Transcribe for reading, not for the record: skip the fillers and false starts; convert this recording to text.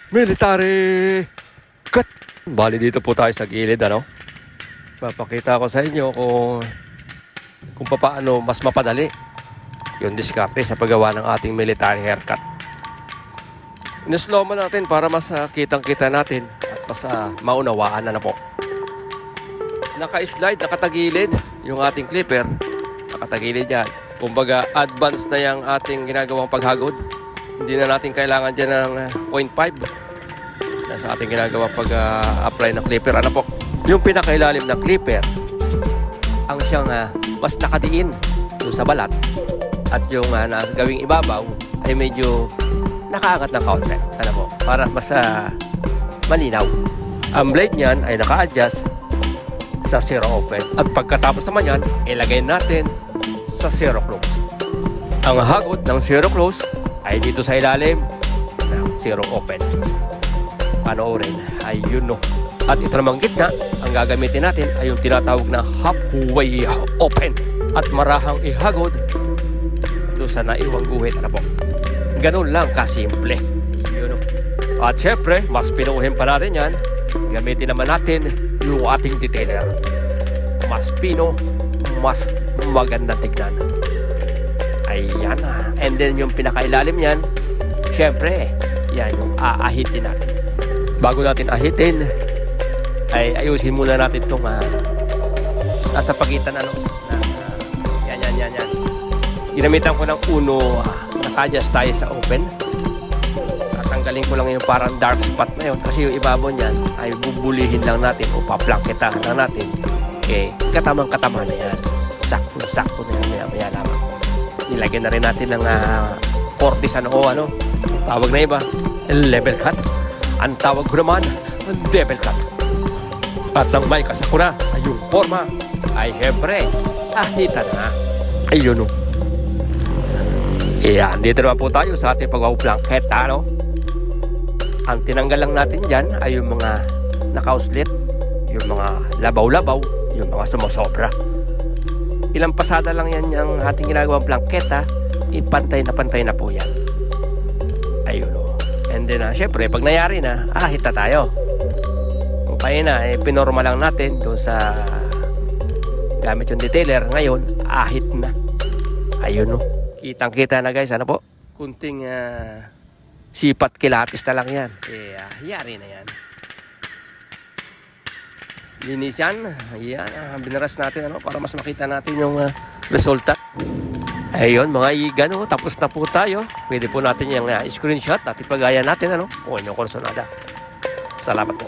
Military cut. Bali dito po tayo sa gilid, ano? Papakita ko sa inyo kung paano mas mapadali yung diskarte sa paggawa ng ating military haircut. In-slow mo natin para mas kitang-kita natin at mas maunawaan na po. Naka-slide, nakatagilid yung ating clipper. Nakatagilid yan. Kumbaga, advance na yung ating ginagawang paghagod. Hindi na natin kailangan dyan ng 0.5 na sa ating ginagawang pag-apply ng clipper. Ano po? Yung pinakailalim ng clipper, ang siyang mas nakadiin yung sa balat at yung gawing ibabaw ay medyo nakaangat ng kaunti. Ano po? Para mas malinaw. Ang blade niyan ay naka-adjust sa zero open. At pagkatapos naman yan, ilagay natin sa zero close. Ang hagod ng zero close ay dito sa ilalim ng zero open. Panoorin. Ayun no. At ito namang gitna, ang gagamitin natin ay yung tinatawag na halfway open. At marahang ihagod doon sa naiwang guhit. Ano po? Ganun lang kasimple. Ayun no. At syempre, mas pinuhin pa natin yan. Gamitin naman natin yung ating detailer. Mas pino, mas magandang tignan. Ayan. And then yung pinakailalim yan, syempre, yan yung aahitin natin. Bago natin ahitin, ay ayusin muna natin itong nasa pagitan yan. Ginamitan ko ng uno, naka-adjust tayo sa open. Tatanggalin ko lang yung parang dark spot na yun kasi yung ibabaw niyan ay bubulihin lang natin o paplangketahan lang natin. Katamang-katama na yan. Sakto na yan, maya lamang. Nilagyan na rin natin ng cortisan o tawag na iba, level cut. Ang tawag ko naman, devil cut. At ang may kasakura ay yung forma ay syempre ahita na. Ayun o. Dito naman po tayo sa ating pagwaplangketa, no? Ang tinanggal lang natin dyan ay yung mga nakauslit, yung mga labaw-labaw, yung mga sumusobra. Ilang pasada lang yan yung ating ginagawang plangketa, pantay na po yan. Ayun o. And then, syempre, pag nangyari na, ahit na tayo. Kung kaya na, pinorma lang natin doon sa gamit yung detailer. Ngayon, ahit na. Ayun o. Kitang-kita na guys, ano po? Kunting sipat kilatis na lang yan. Yari na yan. Linis yan. Ayan, binaras natin para mas makita natin yung resulta. Ayun mga igan, tapos na po tayo. Pwede po natin yung screenshot at ipagaya natin kung inyong konsonada. Salamat po.